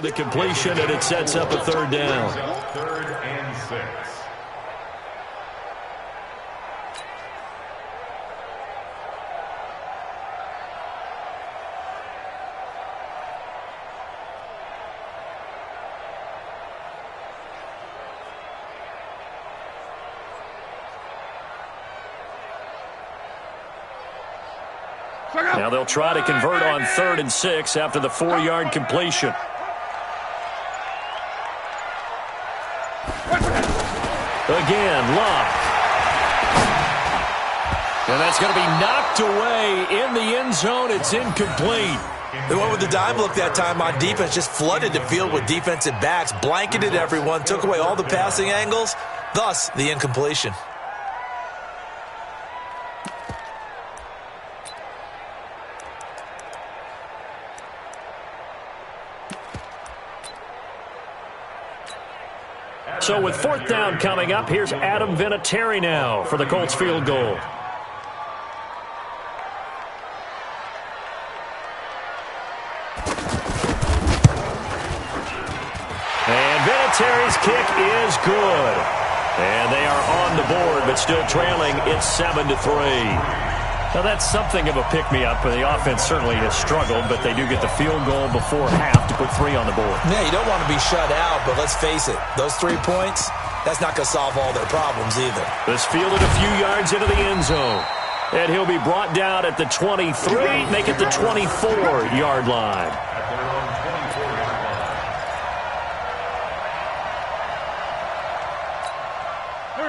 The completion, and it sets up a third down. Third and 6. Now they'll try to convert on 3rd and 6 after the 4-yard completion. Again, Locke. And that's going to be knocked away in the end zone. It's incomplete. They went with the dime look that time on defense, just flooded the field with defensive backs, blanketed everyone, took away all the passing angles, thus the incompletion. So with 4th down coming up, here's Adam Vinatieri now for the Colts field goal. And Vinatieri's kick is good. And they are on the board, but still trailing. It's 7-3. Now, that's something of a pick-me-up. The offense certainly has struggled, but they do get the field goal before half to put 3 on the board. Yeah, you don't want to be shut out, but let's face it, those 3 points, that's not going to solve all their problems either. This fielded a few yards into the end zone. And he'll be brought down at the 23, make it the 24-yard line.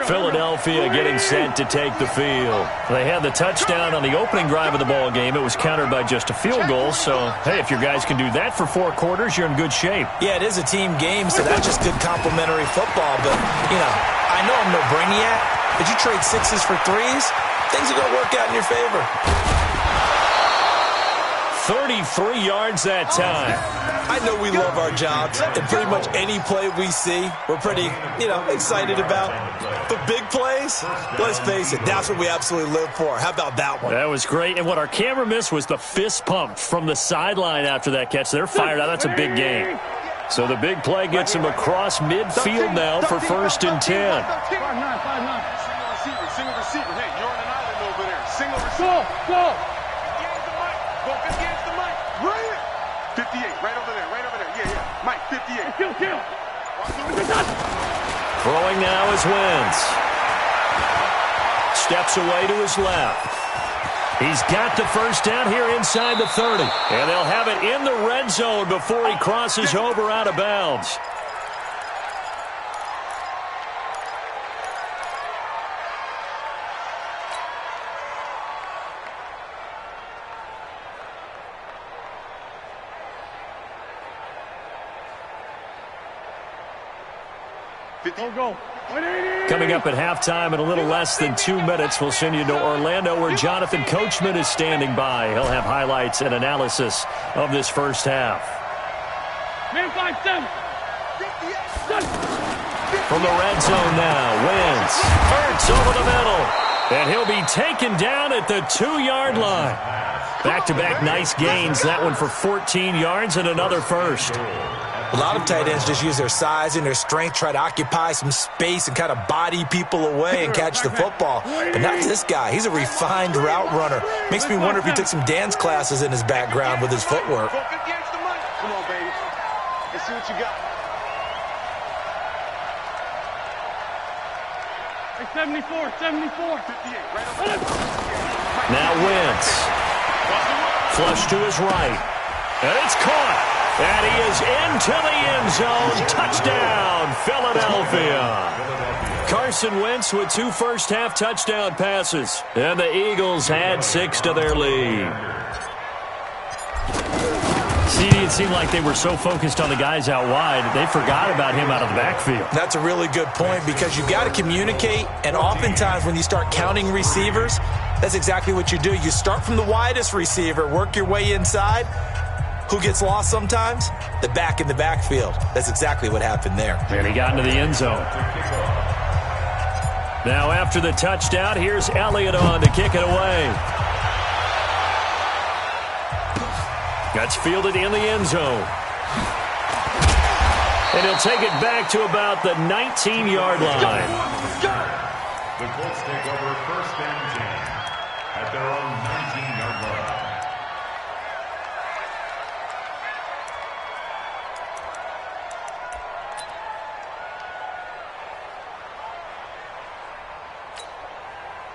Philadelphia getting set to take the field. They had the touchdown on the opening drive of the ball game. It was countered by just a field goal. So, hey, if your guys can do that for 4 quarters, you're in good shape. Yeah, it is a team game, so that's just good complimentary football. But, you know, I know I'm no brainiac, but you trade 6s for 3s, things are going to work out in your favor. 33 yards that time. I know we love our jobs, and pretty much any play we see, we're pretty, excited about. But big plays, let's face it, that's what we absolutely live for. How about that one? That was great, and what our camera missed was the fist pump from the sideline after that catch. They're fired out. That's a big game. So the big play gets him across midfield now for 1st and 10. 5-9, 5-9. Single receiver. Hey, you're on an island over there. Single receiver. Go. 58, right over there. Yeah. Mike, 58. Kill. Throwing now is Wentz. Steps away to his left. He's got the first down here inside the 30. And they'll have it in the red zone before he crosses over out of bounds. Go. Coming up at halftime in a little less than 2 minutes, we'll send you to Orlando where Jonathan Coachman is standing by. He'll have highlights and analysis of this first half. Man 5-7. From the red zone now, Wentz. Hurts over the middle. And he'll be taken down at the 2-yard line. Back-to-back nice gains. That one for 14 yards and another first. A lot of tight ends just use their size and their strength, try to occupy some space and kind of body people away and catch the football. But not this guy. He's a refined route runner. Makes me wonder if he took some dance classes in his background with his footwork. Come on, baby. Let's see what you got. 74. 58. Right over there. Now Wentz. Flush to his right. And it's caught. And he is into the end zone. Touchdown, Philadelphia. Carson Wentz with 2 first-half touchdown passes. And the Eagles add 6 to their lead. See, it seemed like they were so focused on the guys out wide, they forgot about him out of the backfield. That's a really good point because you've got to communicate, and oftentimes when you start counting receivers, that's exactly what you do. You start from the widest receiver, work your way inside. Who gets lost sometimes? The back in the backfield. That's exactly what happened there. And he got into the end zone. Now after the touchdown, here's Elliott on to kick it away. That's fielded in the end zone. And he'll take it back to about the 19-yard line. The Colts take over 1st and 10 at their own 19-yard line.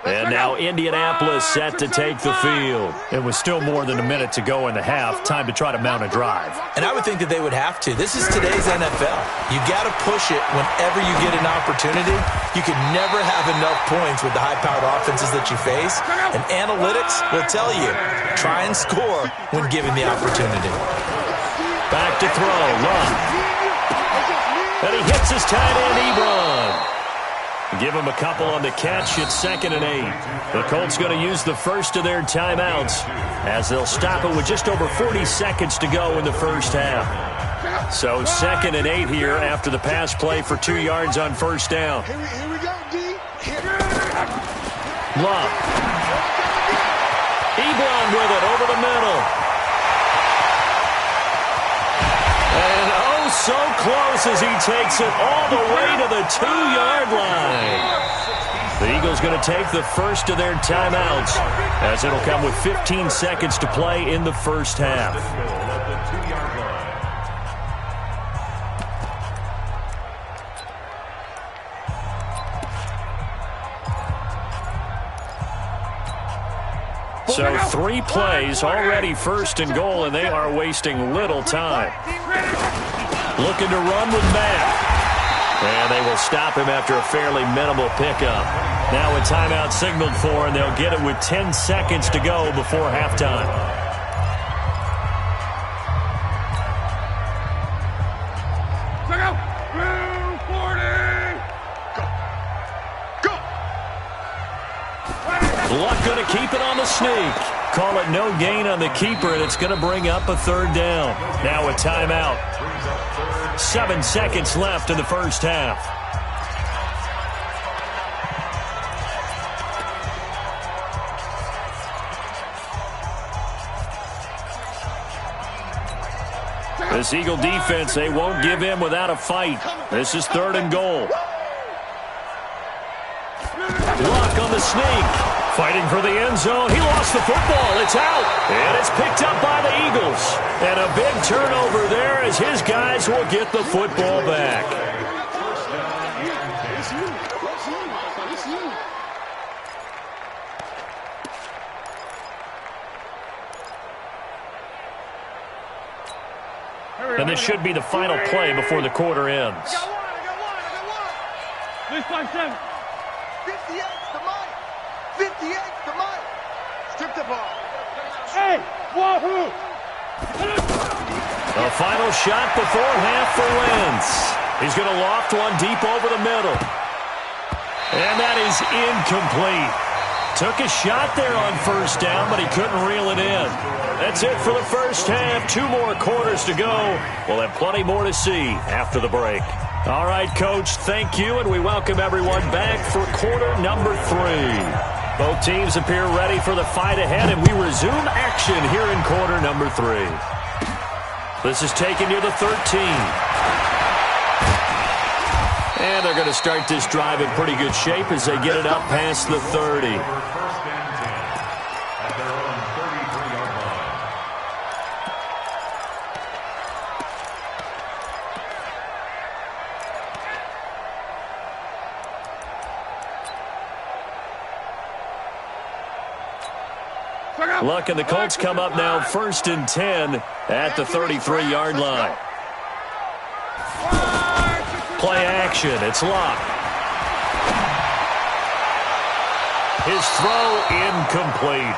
And now Indianapolis set to take the field. It was still more than a minute to go in the half. Time to try to mount a drive. And I would think that they would have to. This is today's NFL. You got to push it whenever you get an opportunity. You can never have enough points with the high-powered offenses that you face. And analytics will tell you, try and score when given the opportunity. Back to throw, Love. And he hits his tight end, Ebron. Give him a couple on the catch. It's 2nd and 8. The Colts going to use the first of their timeouts as they'll stop it with just over 40 seconds to go in the first half. So 2nd and 8 here after the pass play for 2 yards on first down. Here we go, D. Love. Ebron with it over the middle. And oh, so close as he takes it all the way to the 2-yard line. The Eagles going to take the first of their timeouts as it'll come with 15 seconds to play in the first half. So 3 plays, already 1st and goal, and they are wasting little time. Looking to run with Matt. And they will stop him after a fairly minimal pickup. Now a timeout signaled for, and they'll get it with 10 seconds to go before halftime. Check out. 240. Go. Luck going to keep it on the sneak. Call it no gain on the keeper, and it's going to bring up a 3rd down. Now a timeout. 7 seconds left in the first half. This Eagle defense, they won't give in without a fight. This is 3rd and goal. Luck on the sneak. Fighting for the end zone. He lost the football. It's out. And it's picked up by the Eagles. And a big turnover there as his guys will get the football back. And this should be the final play before the quarter ends. I got one. 657. 58's the money. 58's the money. Strip the ball. Hey, wahoo! A final shot before half for Wentz. He's going to loft one deep over the middle. And that is incomplete. Took a shot there on first down, but he couldn't reel it in. That's it for the first half. 2 more quarters to go. We'll have plenty more to see after the break. All right, Coach, thank you, and we welcome everyone back for quarter number 3. Both teams appear ready for the fight ahead, and we resume action here in quarter number 3. This is taken near the 13. And they're going to start this drive in pretty good shape as they get it up past the 30. Luck and the Colts come up now 1st and 10 at the 33-yard line. Play action. It's Luck. His throw incomplete.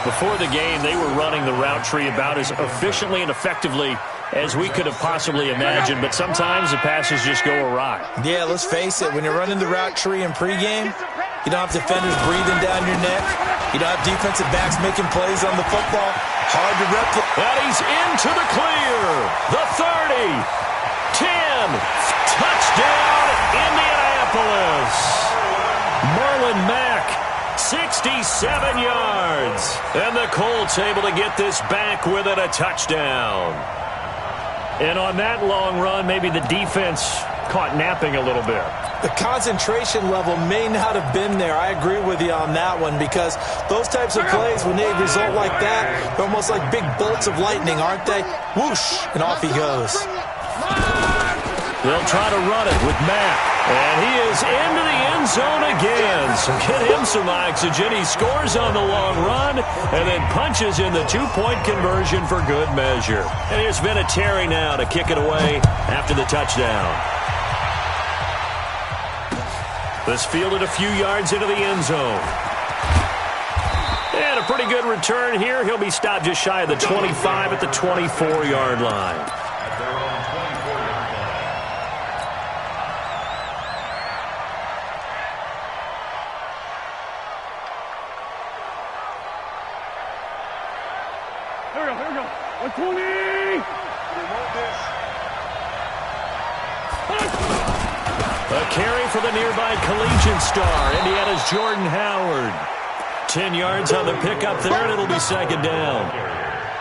Before the game, they were running the route tree about as efficiently and effectively as we could have possibly imagined, but sometimes the passes just go awry. Yeah, let's face it. When you're running the route tree in pregame, you don't have defenders breathing down your neck. You don't have defensive backs making plays on the football. Hard to replicate. And he's into the clear. The 30. 10. Touchdown, Indianapolis. Marlon Mack, 67 yards. And the Colts able to get this back with it, a touchdown. And on that long run, maybe the defense caught napping a little bit. The concentration level may not have been there. I agree with you on that one, because those types of plays, when they result like that, they're almost like big bolts of lightning, aren't they? Whoosh, and off he goes. They'll try to run it with Mack. And he is into the end zone again. So get him some oxygen. He scores on the long run and then punches in the two-point conversion for good measure. And here's Vinatieri now to kick it away after the touchdown. This fielded a few yards into the end zone. And a pretty good return here. He'll be stopped just shy of the 25 at the 24-yard line. Here we go. 120! A carry for the nearby collegiate star, Indiana's Jordan Howard. 10 yards on the pickup there, and it'll be second down.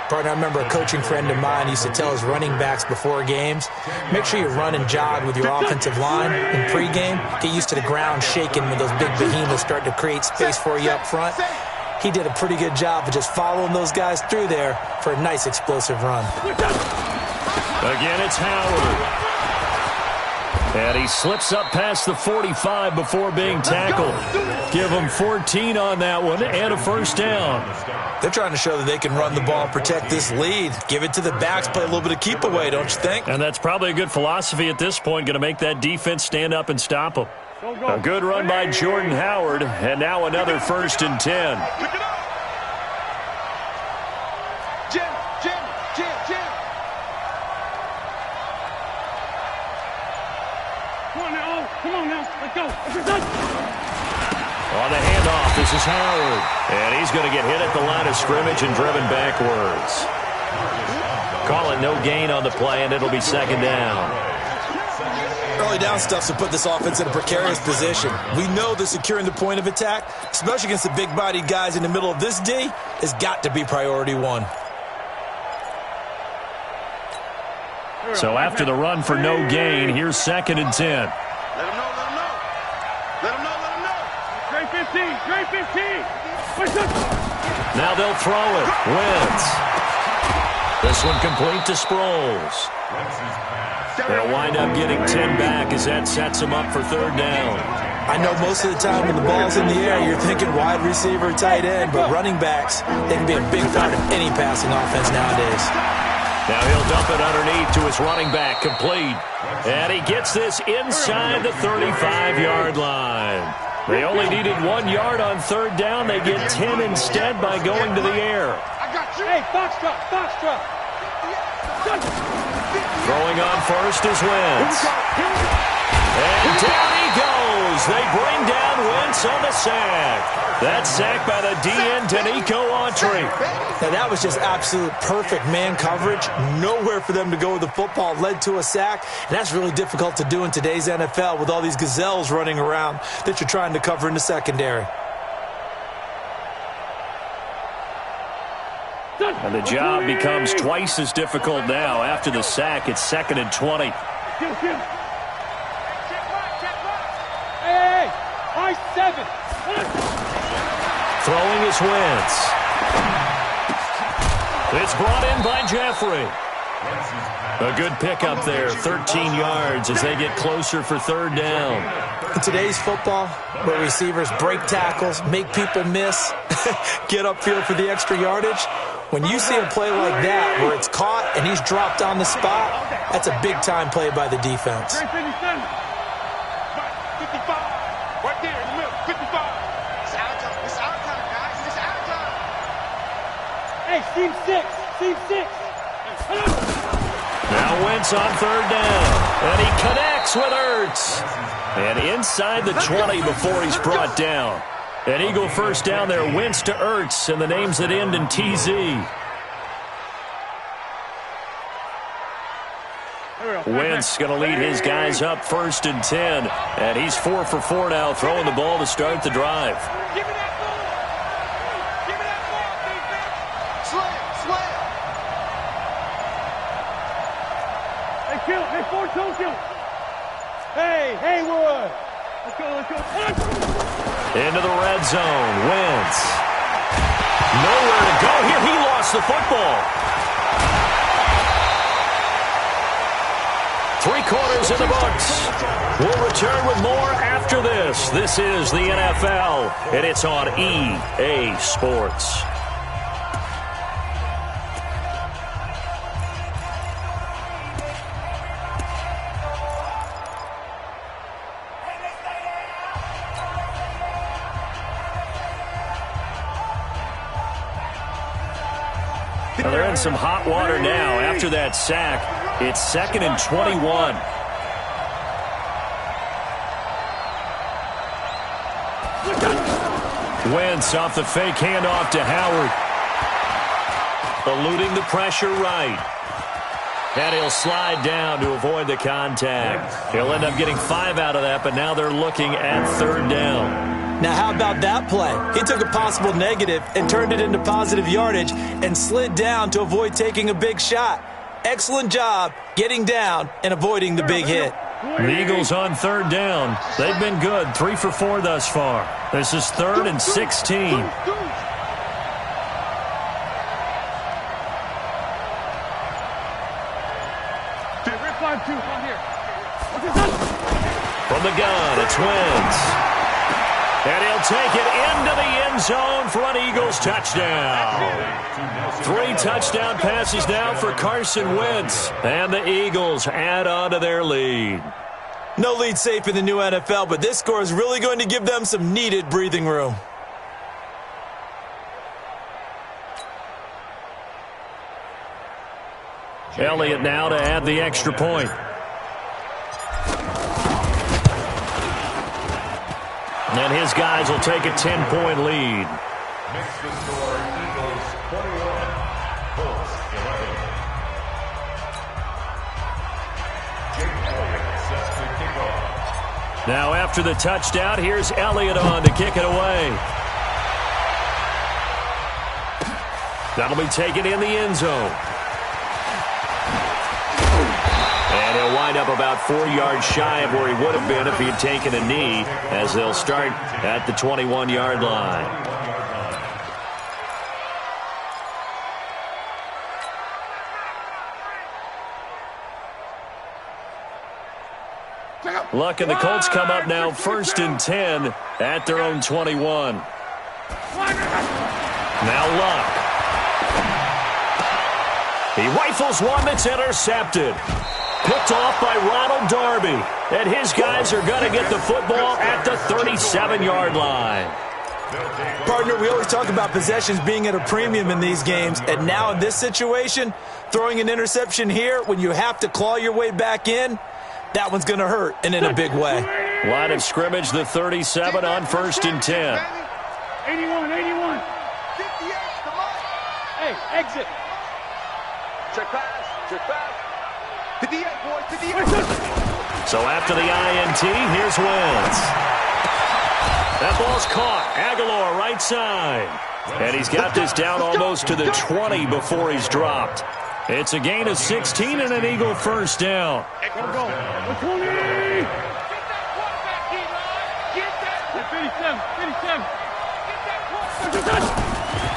Partner, I remember a coaching friend of mine used to tell his running backs before games, make sure you run and jog with your offensive line in pregame. Get used to the ground shaking when those big behemoths start to create space for you up front. He did a pretty good job of just following those guys through there for a nice explosive run. Again, it's Howard. And he slips up past the 45 before being tackled. Give him 14 on that one and a first down. They're trying to show that they can run the ball and protect this lead. Give it to the backs, play a little bit of keep away, don't you think? And that's probably a good philosophy at this point, going to make that defense stand up and stop them. A good run by Jordan Howard, and now another 1st and 10. Pick it up! Jim! Come on now, let's go. On the handoff, this is Howard. And he's going to get hit at the line of scrimmage and driven backwards. Call it no gain on the play, and it'll be second down. Early down stuff to put this offense in a precarious position. We know that securing the point of attack, especially against the big-bodied guys in the middle of this D, has got to be priority one. So after the run for no gain, here's 2nd and 10. Let him know. Straight 15. Now they'll throw it. Wentz. This one complete to Sproles. They'll wind up getting 10 back as that sets them up for 3rd down. I know most of the time when the ball's in the air, you're thinking wide receiver, tight end, but running backs, they can be a big part of any passing offense nowadays. Now he'll dump it underneath to his running back, complete. And he gets this inside the 35-yard line. They only needed 1 yard on 3rd down. They get 10 instead by going to the air. I got you. Hey, box truck. Throwing on first is Wentz. And down he goes. They bring down Wentz on the sack. That sack by the DN, Danico Autry. Now that was just absolute perfect man coverage. Nowhere for them to go with the football. Led to a sack. And that's really difficult to do in today's NFL with all these gazelles running around that you're trying to cover in the secondary. And the job becomes twice as difficult now. After the sack, it's 2nd and 20. Hey, I-7. Throwing is Wentz. It's brought in by Jeffrey. A good pickup there, 13 yards as they get closer for 3rd down. In today's football, where receivers break tackles, make people miss, get upfield for the extra yardage, when you see a play like that where it's caught and he's dropped on the spot, that's a big-time play by the defense. 55. Right there in the middle, 55. It's our time, guys. It's our time. Hey, team 6. Now Wentz on 3rd down. And he connects with Ertz. And inside the 20 before he's brought down. An Eagle first down there, Wentz to Ertz, and the names that end in TZ. Wentz going to lead his guys up 1st and 10. And he's 4 for 4 now, throwing the ball to start the drive. Give me that ball. Slam. PS4 Tokyo. Hey, Haywood. Let's go. Into the red zone. Wentz. Nowhere to go here. He lost the football. 3 quarters in the books. We'll return with more after this. This is the NFL, and it's on EA Sports. Well, they're in some hot water now. After that sack, it's 2nd and 21. Wentz off the fake handoff to Howard. Eluding the pressure right. And he'll slide down to avoid the contact. He'll end up getting 5 out of that, but now they're looking at 3rd down. Now, how about that play? He took a possible negative and turned it into positive yardage and slid down to avoid taking a big shot. Excellent job getting down and avoiding the big hit. The Eagles on 3rd down. They've been good, 3 for 4 thus far. This is 3rd and 16. From the gun, it's Wentz. And he'll take it into the end zone for an Eagles touchdown. 3 touchdown passes now for Carson Wentz. And the Eagles add on to their lead. No lead safe in the new NFL, but this score is really going to give them some needed breathing room. Elliott now to add the extra point. And his guys will take a 10-point lead. Makes the score Eagles 21, Colts 11. Jake Elliott sets the kickoff. Now after the touchdown, here's Elliott on to kick it away. That'll be taken in the end zone. And he'll wind up about 4 yards shy of where he would have been if he had taken a knee, as they'll start at the 21-yard line. Luck and the Colts come up now 1st and 10 at their own 21. Now Luck. He rifles one that's intercepted. Picked off by Ronald Darby. And his guys are going to get the football at the 37-yard line. Partner, we always talk about possessions being at a premium in these games. And now in this situation, throwing an interception here when you have to claw your way back in, that one's going to hurt, and in a big way. Line of scrimmage, the 37 on 1st and 10. 81. 58's the mark. Hey, exit. Check pass. 58, boys, 58. So after the INT, here's Wentz. That ball's caught. Aguilar right side. And he's got this down almost to the 20 before he's dropped. It's a gain of 16 and an Eagle 1st down. Go. 20. Get that 57.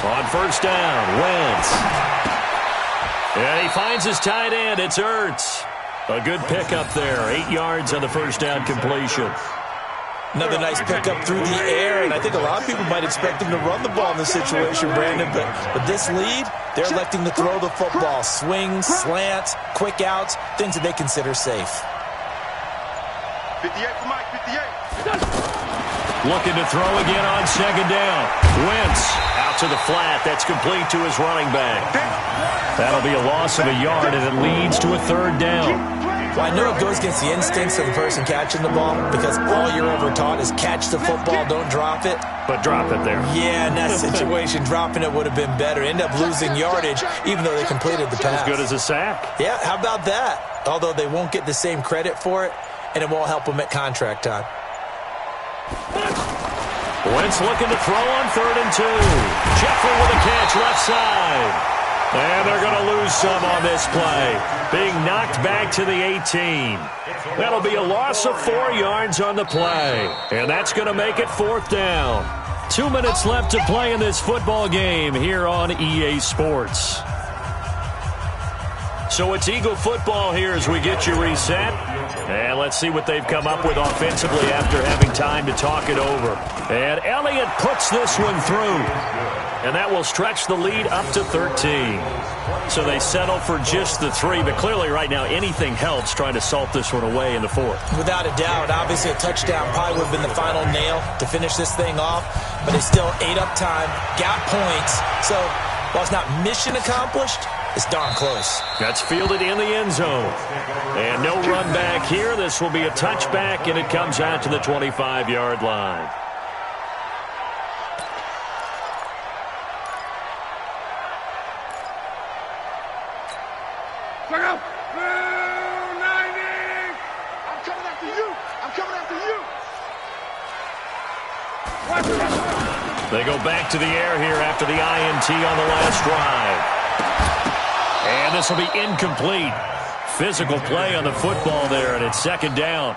On 1st down, Wentz. And he finds his tight end. It's Ertz. A good pickup there. 8 yards on the 1st down completion. Another nice pickup through the air, and I think a lot of people might expect him to run the ball in this situation, Brandon, but with this lead, they're electing to throw the football. Swings, slants, quick outs, things that they consider safe. 58 for Mike, 58. Looking to throw again on 2nd down. Wentz out to the flat. That's complete to his running back. That'll be a loss of a yard, and it leads to a 3rd down. Well, I know it goes against the instincts of the person catching the ball because all you're ever taught is catch the football, don't drop it. But drop it there. Yeah, in that situation, dropping it would have been better. End up losing yardage, even though they completed the pass. As good as a sack. Yeah, how about that? Although they won't get the same credit for it, and it won't help them at contract time. Wentz looking to throw on 3rd and 2. Jeffrey with a catch left side. And they're going to lose some on this play. Being knocked back to the 18. That'll be a loss of 4 yards on the play. And that's going to make it 4th down. 2 minutes left to play in this football game here on EA Sports. So it's Eagle football here as we get you reset. And let's see what they've come up with offensively after having time to talk it over. And Elliott puts this one through. And that will stretch the lead up to 13. So they settle for just the 3. But clearly right now anything helps trying to salt this one away in the 4th. Without a doubt. Obviously a touchdown probably would have been the final nail to finish this thing off. But they still ate up time, got points. So while it's not mission accomplished, it's darn close. That's fielded in the end zone. And no run back here. This will be a touchback, and it comes out to the 25-yard line. Check out. 90. I'm coming after you. I'm coming after you. They go back to the air here after the INT on the last drive. And this will be incomplete. Physical play on the football there, and it's 2nd down.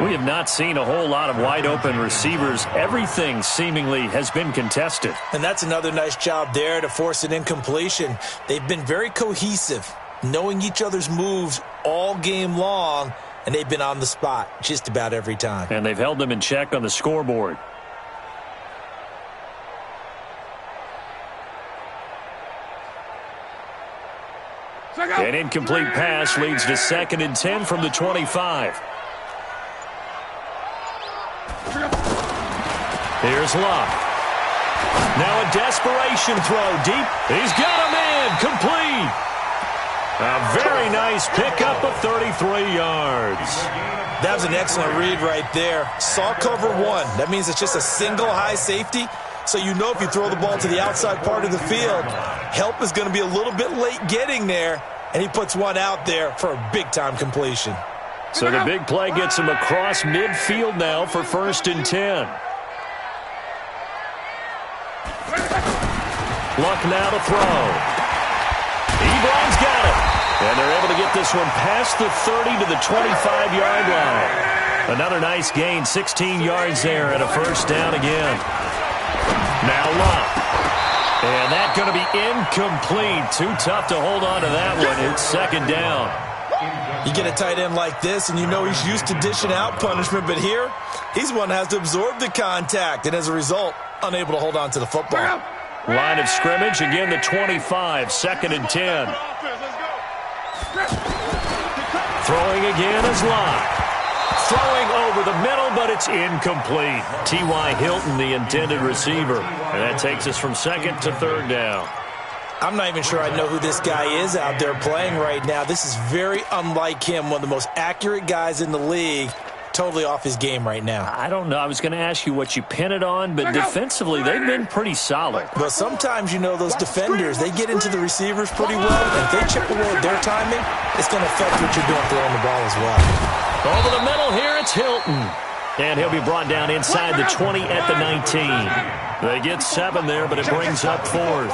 We have not seen a whole lot of wide-open receivers. Everything seemingly has been contested. And that's another nice job there to force an incompletion. They've been very cohesive, knowing each other's moves all game long, and they've been on the spot just about every time. And they've held them in check on the scoreboard. An incomplete pass leads to 2nd and 10 from the 25. Here's Luck. Now a desperation throw deep. He's got him in. Complete. A very nice pickup of 33 yards. That was an excellent read right there. Saw cover 1. That means it's just a single high safety. So you know if you throw the ball to the outside part of the field, help is going to be a little bit late getting there, and he puts one out there for a big-time completion. So the big play gets him across midfield now for 1st and 10. Luck now to throw. Ebron's got it. And they're able to get this one past the 30 to the 25-yard line. Another nice gain, 16 yards there and a 1st down again. Now Luck. And that's going to be incomplete. Too tough to hold on to that one. It's 2nd down. You get a tight end like this, and you know he's used to dishing out punishment, but here, he's one that has to absorb the contact, and as a result, unable to hold on to the football. Line of scrimmage, again the 25, 2nd and 10. Throwing again is Luck. Throwing over the middle, but it's incomplete. T.Y. Hilton, the intended receiver. And that takes us from 2nd to 3rd down. I'm not even sure I know who this guy is out there playing right now. This is very unlike him, one of the most accurate guys in the league. Totally off his game right now. I don't know. I was going to ask you what you pin it on, but defensively, they've been pretty solid. But sometimes, you know, those defenders, they get into the receivers pretty well. And if they chip away at their timing, it's going to affect what you're doing throwing the ball as well. Over the middle here, it's Hilton. And he'll be brought down inside the 20 at the 19. They get 7 there, but it brings up 4th.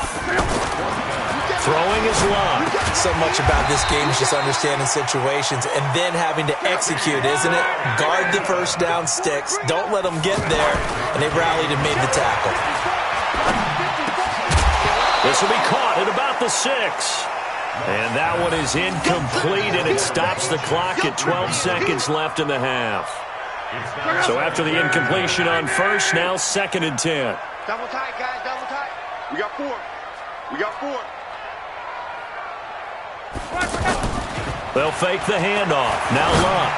Throwing is Luck. So much about this game is just understanding situations and then having to execute, isn't it? Guard the 1st down sticks. Don't let them get there. And they rallied and made the tackle. This will be caught at about the 6. And that one is incomplete, and it stops the clock at 12 seconds left in the half. So after the incompletion on 1st, now 2nd and 10. Double tight, guys, double tight. We got 4. We got 4. They'll fake the handoff. Now Luck.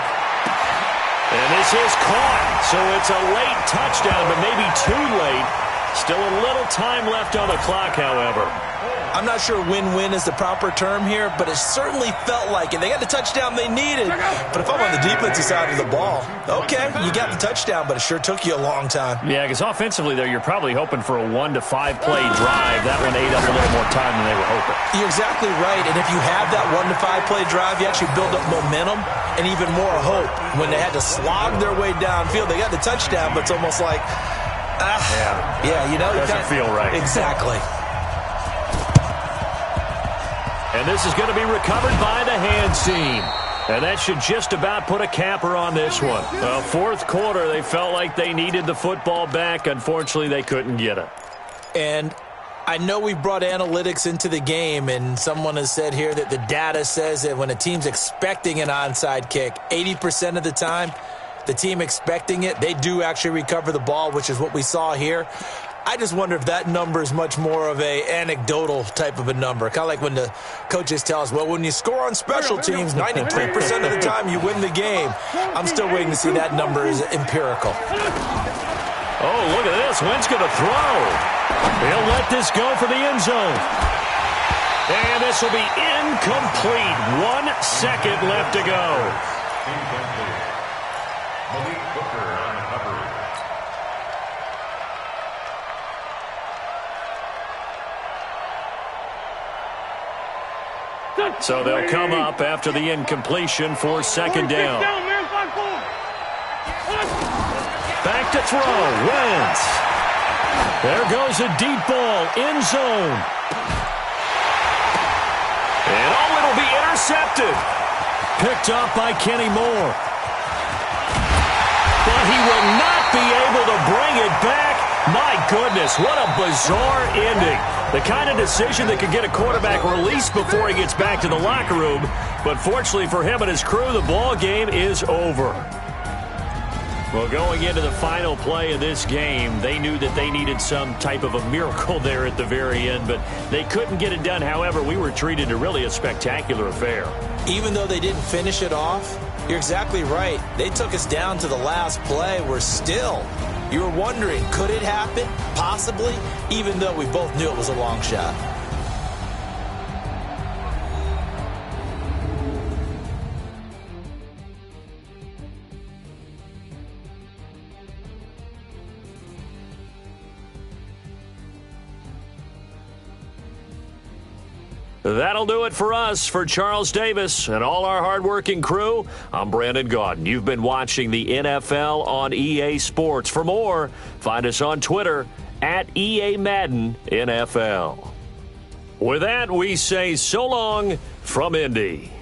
And this is caught. So it's a late touchdown, but maybe too late. Still a little time left on the clock, however. I'm not sure win-win is the proper term here, but it certainly felt like it. They got the touchdown they needed. But if I'm on the defensive side of the ball, okay, you got the touchdown, but it sure took you a long time. Yeah, because offensively, though, you're probably hoping for a 1 to 5 play drive. That one ate up a little more time than they were hoping. You're exactly right. And if you have that 1 to 5 play drive, you actually build up momentum and even more hope. When they had to slog their way downfield, they got the touchdown, but it's almost like, you know. Doesn't feel right. Exactly. And this is going to be recovered by the hands team. And that should just about put a capper on this one. Well, fourth quarter, they felt like they needed the football back. Unfortunately, they couldn't get it. And I know we brought analytics into the game, and someone has said here that the data says that when a team's expecting an onside kick, 80% of the time, the team expecting it, they do actually recover the ball, which is what we saw here. I just wonder if that number is much more of a anecdotal type of a number. Kind of like when the coaches tell us, well, when you score on special teams, 93% of the time you win the game. I'm still waiting to see that number is empirical. Oh, look at this. Wentz going to throw. He'll let this go for the end zone. And this will be incomplete. 1 second left to go. Incomplete. Malik Booker on the coverage. So they'll come up after the incompletion for second down. Back to throw. Wentz. There goes a deep ball. End zone. And oh, it'll be intercepted. Picked up by Kenny Moore. But he will not be able to bring it back. My goodness, what a bizarre ending. The kind of decision that could get a quarterback released before he gets back to the locker room. But fortunately for him and his crew, the ball game is over. Well, going into the final play of this game, they knew that they needed some type of a miracle there at the very end, but they couldn't get it done. However, we were treated to really a spectacular affair. Even though they didn't finish it off, you're exactly right. They took us down to the last play. We're still, you were wondering, could it happen? Possibly, even though we both knew it was a long shot. That'll do it for us. For Charles Davis and all our hardworking crew, I'm Brandon Gaudin. You've been watching the NFL on EA Sports. For more, find us on Twitter at EA Madden NFL. With that, we say so long from Indy.